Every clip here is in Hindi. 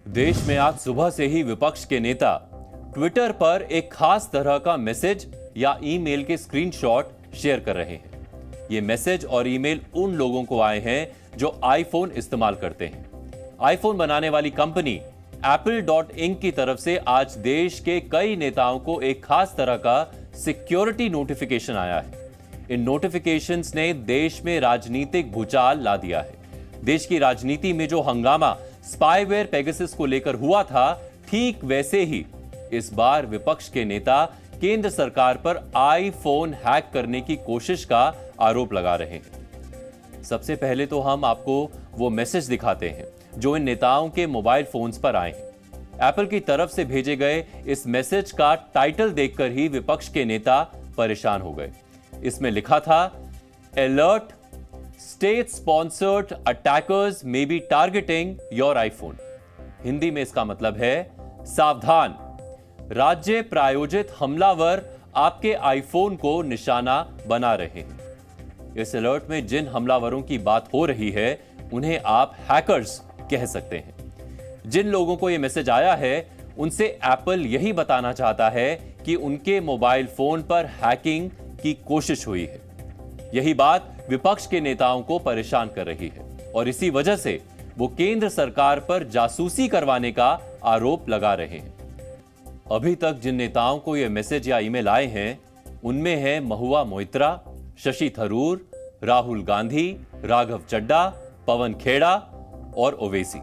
देश में आज सुबह से ही विपक्ष के नेता ट्विटर पर एक खास तरह का मैसेज या ईमेल के स्क्रीनशॉट शेयर कर रहे हैं। ये मैसेज और ईमेल उन लोगों को आए हैं जो आईफोन इस्तेमाल करते हैं। आईफोन बनाने वाली कंपनी Apple.Inc की तरफ से आज देश के कई नेताओं को एक खास तरह का सिक्योरिटी नोटिफिकेशन आया है। इन नोटिफिकेशंस ने देश में राजनीतिक भूचाल ला दिया है। देश की राजनीति में जो हंगामा स्पाईवेयर पेगासस को लेकर हुआ था, ठीक वैसे ही इस बार विपक्ष के नेता केंद्र सरकार पर आईफोन हैक करने की कोशिश का आरोप लगा रहे हैं। सबसे पहले तो हम आपको वो मैसेज दिखाते हैं जो इन नेताओं के मोबाइल फोन्स पर आए हैं। एप्पल की तरफ से भेजे गए इस मैसेज का टाइटल देखकर ही विपक्ष के नेता परेशान हो गए। इसमें लिखा था, alert, state sponsored attackers may be targeting your iPhone. Hindi में इसका मतलब है, सावधान, राज्य प्रायोजित हमलावर आपके आईफोन को निशाना बना रहे हैं। इस अलर्ट में जिन हमलावरों की बात हो रही है उन्हें आप हैकर्स कह सकते हैं। जिन लोगों को यह मैसेज आया है उनसे एप्पल यही बताना चाहता है कि उनके मोबाइल फोन पर हैकिंग की कोशिश हुई है। यही बात विपक्ष के नेताओं को परेशान कर रही है और इसी वजह से वो केंद्र सरकार पर जासूसी करवाने का आरोप लगा रहे हैं। अभी तक जिन नेताओं को यह मैसेज या ईमेल आए हैं उनमें है महुआ मोइत्रा, शशि थरूर, राहुल गांधी, राघव चड्ढा, पवन खेड़ा और ओवैसी।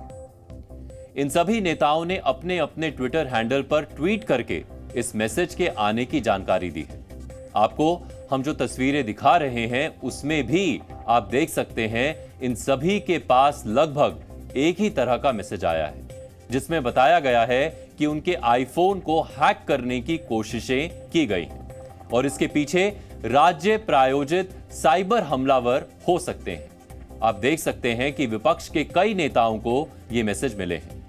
इन सभी नेताओं ने अपने अपने ट्विटर हैंडल पर ट्वीट करके इस मैसेज के आने की जानकारी दी है। आपको हम जो तस्वीरें दिखा रहे हैं उसमें भी आप देख सकते हैं इन सभी के पास लगभग एक ही तरह का मैसेज आया है, जिसमें बताया गया है कि उनके आईफोन को हैक करने की कोशिशें की गई हैं और इसके पीछे राज्य प्रायोजित साइबर हमलावर हो सकते हैं। आप देख सकते हैं कि विपक्ष के कई नेताओं को ये मैसेज मिले हैं।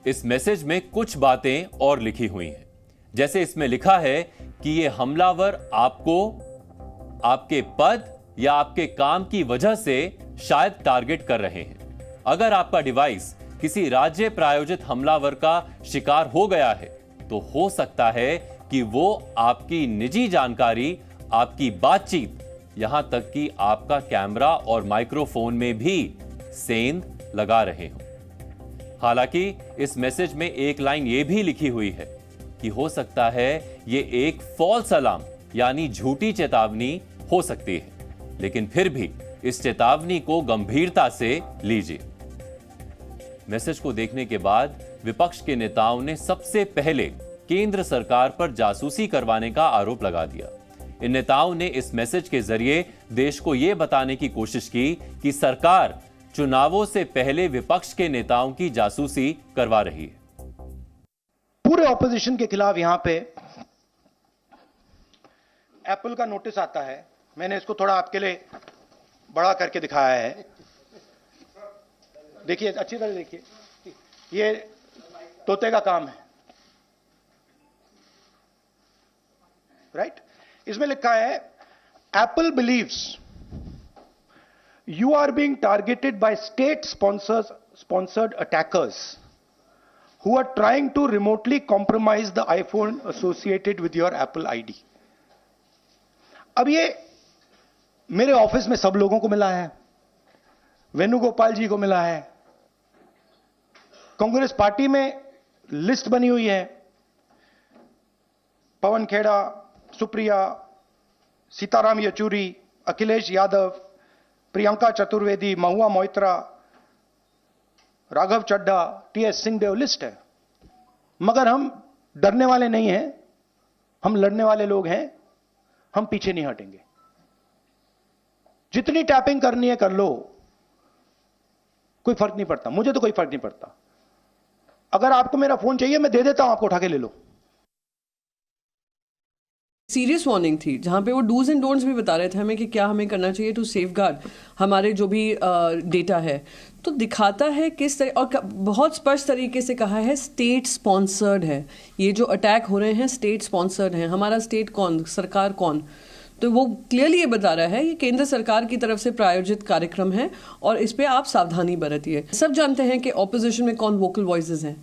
इस मैसेज में कुछ बातें और लिखी हुई हैं, जैसे इसमें लिखा है कि ये हमलावर आपको आपके पद या आपके काम की वजह से शायद टारगेट कर रहे हैं। अगर आपका डिवाइस किसी राज्य प्रायोजित हमलावर का शिकार हो गया है तो हो सकता है कि वो आपकी निजी जानकारी, आपकी बातचीत, यहां तक कि आपका कैमरा और माइक्रोफोन में भी सेंध लगा रहे हो। हालांकि इस मैसेज में एक लाइन यह भी लिखी हुई है कि हो सकता है ये एक फॉल्स अलार्म यानी झूठी चेतावनी हो सकती है, लेकिन फिर भी इस चेतावनी को गंभीरता से लीजिए। मैसेज को देखने के बाद विपक्ष के नेताओं ने सबसे पहले केंद्र सरकार पर जासूसी करवाने का आरोप लगा दिया। इन नेताओं ने इस मैसेज के जरिए देश को यह बताने की कोशिश की कि सरकार चुनावों से पहले विपक्ष के नेताओं की जासूसी करवा रही है। पूरे ऑपोजिशन के खिलाफ यहां पे एप्पल का नोटिस आता है। मैंने इसको थोड़ा आपके लिए बड़ा करके दिखाया है। देखिए, अच्छी तरह देखिए, ये तोते का काम है, राइट? इसमें लिखा है, Apple believes you are being targeted by state sponsored attackers who are trying to remotely compromise the iPhone associated with your Apple ID. अब ये मेरे ऑफिस में सब लोगों को मिला है, वेणुगोपाल जी को मिला है, कांग्रेस पार्टी में लिस्ट बनी हुई है, पवन खेड़ा, सुप्रिया, सीताराम येचुरी, अखिलेश यादव, प्रियंका चतुर्वेदी, महुआ मोइत्रा, राघव चड्ढा, टीएस सिंहदेव, लिस्ट है। मगर हम डरने वाले नहीं हैं, हम लड़ने वाले लोग हैं, हम पीछे नहीं हटेंगे। जितनी टैपिंग करनी है कर लो, कोई फर्क नहीं पड़ता, मुझे तो कोई फर्क नहीं पड़ता। अगर आपको मेरा फोन चाहिए मैं दे देता हूं, आपको उठा के ले लो। सीरियस वार्निंग थी जहां पे वो डूज एंड डोंट्स भी बता रहे थे हमें कि क्या हमें करना चाहिए टू सेफगार्ड हमारे जो भी डेटा है। तो दिखाता है किस तरह, और बहुत स्पष्ट तरीके से कहा है स्टेट स्पॉन्सर्ड है। ये जो अटैक हो रहे हैं स्टेट स्पॉन्सर्ड हैं। हमारा स्टेट कौन, सरकार कौन? तो वो क्लियरली ये बता रहा है ये केंद्र सरकार की तरफ से प्रायोजित कार्यक्रम है और इस पे आप सावधानी बरतिए। सब जानते हैं कि ऑपोजिशन में कौन वोकल वॉइसेस हैं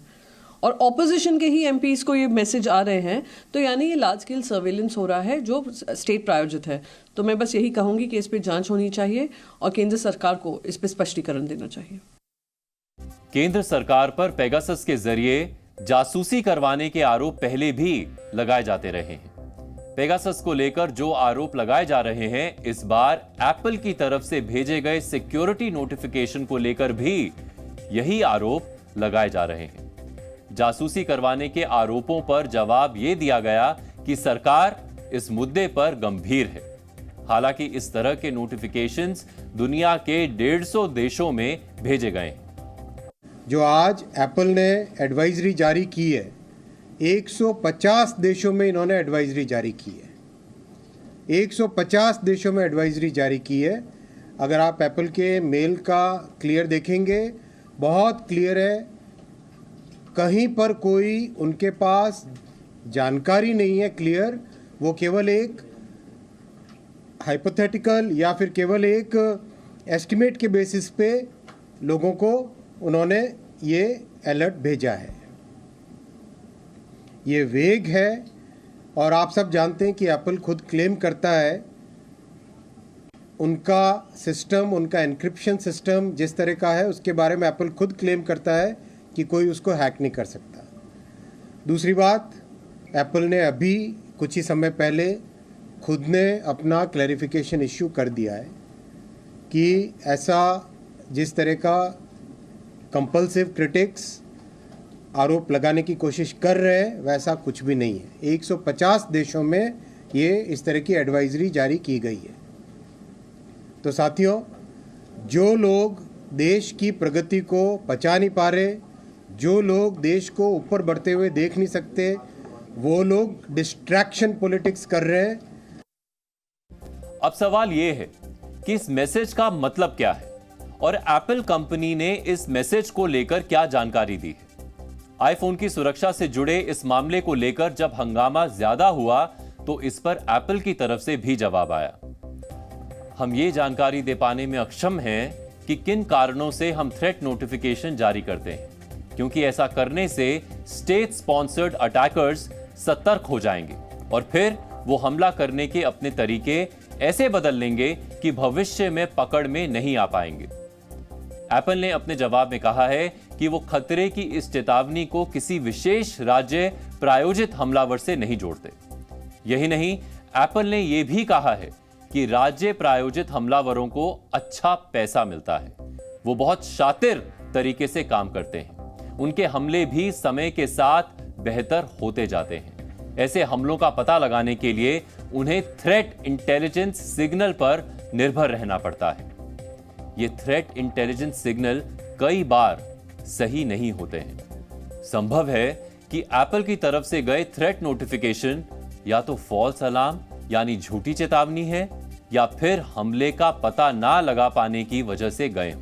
और ऑपोजिशन के ही एमपीज को ये मैसेज आ रहे हैं, तो यानी ये लार्ज स्केल सर्वेलेंस हो रहा है जो स्टेट प्रायोजित है। तो मैं बस यही कहूंगी कि इस पे जांच होनी चाहिए और केंद्र सरकार को इस पे स्पष्टीकरण देना चाहिए। केंद्र सरकार पर पेगासस के जरिए जासूसी करवाने के आरोप पहले भी लगाए जाते रहे हैं। पेगासस को लेकर जो आरोप लगाए जा रहे हैं, इस बार एप्पल की तरफ से भेजे गए सिक्योरिटी नोटिफिकेशन को लेकर भी यही आरोप लगाए जा रहे हैं। जासूसी करवाने के आरोपों पर जवाब यह दिया गया कि सरकार इस मुद्दे पर गंभीर है। हालांकि इस तरह के नोटिफिकेशंस दुनिया के 150 देशों में भेजे गए हैं। जो आज एप्पल ने एडवाइजरी जारी की है, 150 देशों में इन्होंने एडवाइजरी जारी की है। 150 देशों में एडवाइजरी जारी की है। अगर आप एप्पल के मेल का क्लियर देखेंगे, बहुत क्लियर है, कहीं पर कोई उनके पास जानकारी नहीं है क्लियर, वो केवल एक हाइपोथेटिकल या फिर केवल एक एस्टिमेट के बेसिस पे लोगों को उन्होंने ये अलर्ट भेजा है। ये वेग है और आप सब जानते हैं कि एप्पल खुद क्लेम करता है उनका सिस्टम, उनका एन्क्रिप्शन सिस्टम जिस तरह का है उसके बारे में एप्पल खुद क्लेम करता है कि कोई उसको हैक नहीं कर सकता। दूसरी बात, एप्पल ने अभी कुछ ही समय पहले खुद ने अपना क्लैरिफिकेशन इश्यू कर दिया है कि ऐसा जिस तरह का कंपल्सिव क्रिटिक्स आरोप लगाने की कोशिश कर रहे हैं वैसा कुछ भी नहीं है। 150 देशों में ये इस तरह की एडवाइजरी जारी की गई है। तो साथियों, जो लोग देश की प्रगति को पचा नहीं पा रहे, जो लोग देश को ऊपर बढ़ते हुए देख नहीं सकते, वो लोग डिस्ट्रैक्शन पॉलिटिक्स कर रहे हैं। अब सवाल यह है कि इस मैसेज का मतलब क्या है और एप्पल कंपनी ने इस मैसेज को लेकर क्या जानकारी दी है। आईफोन की सुरक्षा से जुड़े इस मामले को लेकर जब हंगामा ज्यादा हुआ तो इस पर एप्पल की तरफ से भी जवाब आया। हम ये जानकारी दे पाने में अक्षम हैं कि किन कारणों से हम थ्रेट नोटिफिकेशन जारी करते हैं, क्योंकि ऐसा करने से स्टेट स्पॉन्सर्ड अटैकर्स सतर्क हो जाएंगे और फिर वो हमला करने के अपने तरीके ऐसे बदल लेंगे कि भविष्य में पकड़ में नहीं आ पाएंगे। एप्पल ने अपने जवाब में कहा है कि वो खतरे की इस चेतावनी को किसी विशेष राज्य प्रायोजित हमलावर से नहीं जोड़ते। यही नहीं, एप्पल ने यह भी कहा है कि राज्य प्रायोजित हमलावरों को अच्छा पैसा मिलता है, वो बहुत शातिर तरीके से काम करते हैं, उनके हमले भी समय के साथ बेहतर होते जाते हैं। ऐसे हमलों का पता लगाने के लिए उन्हें थ्रेट इंटेलिजेंस सिग्नल पर निर्भर रहना पड़ता है। ये थ्रेट इंटेलिजेंस सिग्नल कई बार सही नहीं होते हैं। संभव है कि एप्पल की तरफ से गए थ्रेट नोटिफिकेशन या तो फॉल्स अलार्म यानी झूठी चेतावनी है या फिर हमले का पता ना लगा पाने की वजह से गए हों।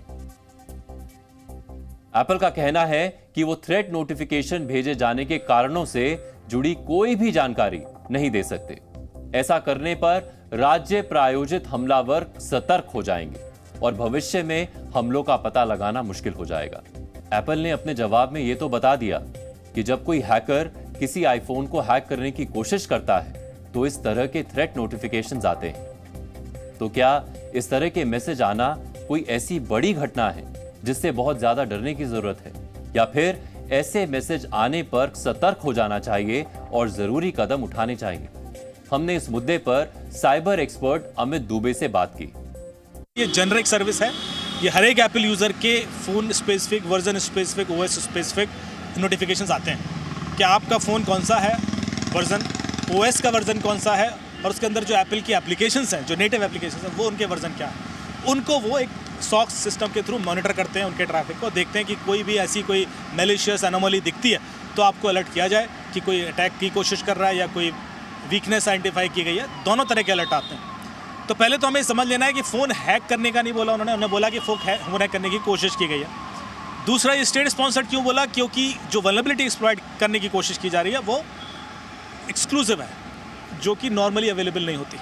एप्पल का कहना है कि वो थ्रेट नोटिफिकेशन भेजे जाने के कारणों से जुड़ी कोई भी जानकारी नहीं दे सकते। ऐसा करने पर राज्य प्रायोजित हमलावर सतर्क हो जाएंगे और भविष्य में हमलों का पता लगाना मुश्किल हो जाएगा। एप्पल ने अपने जवाब में यह तो बता दिया कि जब कोई हैकर किसी आईफोन को हैक करने की कोशिश करता है तो इस तरह के थ्रेट नोटिफिकेशंस आते हैं। तो क्या इस तरह के मैसेज आना कोई ऐसी बड़ी घटना है जिससे बहुत ज्यादा डरने की जरूरत है, या फिर ऐसे मैसेज आने पर सतर्क हो जाना चाहिए और जरूरी कदम उठाने चाहिए? हमने इस मुद्दे पर साइबर एक्सपर्ट अमित दुबे से बात की। ये जेनरिक सर्विस है, ये हर एक एप्पल यूज़र के phone specific, version specific, OS specific notifications आते हैं कि आपका फ़ोन कौन सा है, वर्जन, ओएस का वर्जन कौन सा है और उसके अंदर जो एप्पल की एप्लीकेशंस हैं, जो नेटिव एप्लीकेशंस हैं, वो उनके वर्जन क्या है। उनको वो एक सॉक्स सिस्टम के थ्रू मॉनिटर करते हैं, उनके ट्रैफिक को देखते हैं कि कोई भी ऐसी कोई मैलिशियस एनोमली दिखती है तो आपको अलर्ट किया जाए कि कोई अटैक की कोशिश कर रहा है या कोई वीकनेस आइडेंटिफाई की गई है। दोनों तरह के अलर्ट आते हैं। तो पहले तो हमें समझ लेना है कि फ़ोन हैक करने का नहीं बोला उन्होंने बोला कि फ़ोन हैक करने की कोशिश की गई है। दूसरा, ये स्टेट स्पॉन्सर्ड क्यों बोला? क्योंकि जो वल्नरेबिलिटी एक्सप्लॉइट करने की कोशिश की जा रही है वो एक्सक्लूसिव है, जो कि नॉर्मली अवेलेबल नहीं होती।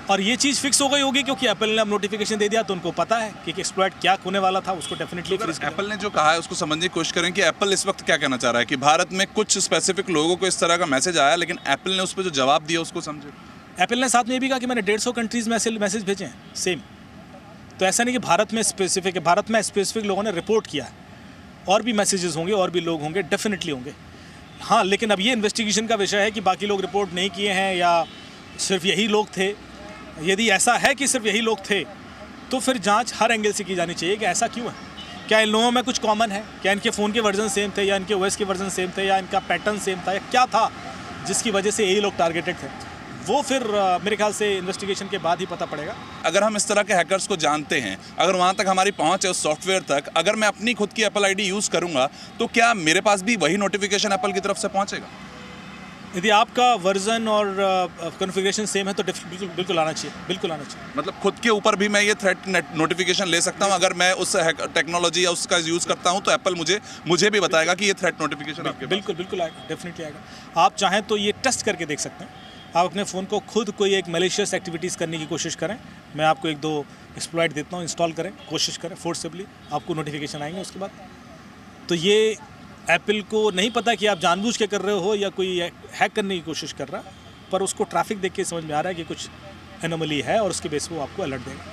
और ये चीज़ फिक्स हो गई होगी क्योंकि एप्पल ने अब नोटिफिकेशन दे दिया, तो उनको पता है कि एक्सप्लॉइट क्या होने वाला था, उसको डेफिनेटली फ्रीज एप्पल ने जो कहा है उसको समझने की कोशिश करें कि एप्पल इस वक्त क्या कहना चाह रहा है कि भारत में कुछ स्पेसिफिक लोगों को इस तरह का मैसेज आया, लेकिन एप्पल ने उस पर जो जवाब दिया उसको समझे। एप्पल ने साथ में ये भी कहा कि मैंने 150 कंट्रीज़ में ऐसे मैसेज भेजे हैं सेम। तो ऐसा नहीं कि भारत में स्पेसिफिक है, भारत में स्पेसिफिक लोगों ने रिपोर्ट किया है, और भी मैसेजेस होंगे और भी लोग होंगे, डेफिनेटली होंगे। हाँ, लेकिन अब ये इन्वेस्टिगेशन का विषय है कि बाकी लोग रिपोर्ट नहीं किए हैं या सिर्फ यही लोग थे। यदि ऐसा है कि सिर्फ यही लोग थे तो फिर जांच हर एंगल से की जानी चाहिए कि ऐसा क्यों है। क्या इन लोगों में कुछ कॉमन है, क्या इनके फ़ोन के वर्जन सेम थे या इनके ओएस के वर्जन सेम थे या इनका पैटर्न सेम था या क्या था जिसकी वजह से यही लोग टारगेटेड थे, वो फिर मेरे ख्याल से इन्वेस्टिगेशन के बाद ही पता पड़ेगा। अगर हम इस तरह के हैकर्स को जानते हैं, अगर वहाँ तक हमारी पहुँच है उस सॉफ्टवेयर तक, अगर मैं अपनी खुद की एप्पल आईडी यूज़ करूँगा तो क्या मेरे पास भी वही नोटिफिकेशन एप्पल की तरफ से पहुँचेगा? यदि आपका वर्जन और कॉन्फ़िगरेशन सेम है तो बिल्कुल आना चाहिए, बिल्कुल आना चाहिए। मतलब खुद के ऊपर भी मैं ये थ्रेट नोटिफिकेशन ले सकता हूँ, अगर मैं उस टेक्नोलॉजी या उसका यूज़ करता हूँ तो एप्पल मुझे भी बताएगा कि ये थ्रेट नोटिफिकेशन आपके पास। बिल्कुल आएगा, डेफिनेटली आएगा। आप चाहें तो ये टेस्ट करके देख सकते हैं। आप अपने फ़ोन को खुद कोई एक मैलिशियस एक्टिविटीज़ करने की कोशिश करें, मैं आपको 1-2 एक्सप्लॉइट देता हूँ, इंस्टॉल करें, कोशिश करें फोर्सबली, आपको नोटिफिकेशन आएंगे उसके बाद। तो ये एप्पल को नहीं पता कि आप जानबूझ के कर रहे हो या कोई हैक करने की कोशिश कर रहा है, पर उसको ट्रैफिक देख के समझ में आ रहा है कि कुछ एनोमली है और उसके बेस पे वो आपको अलर्ट देगा।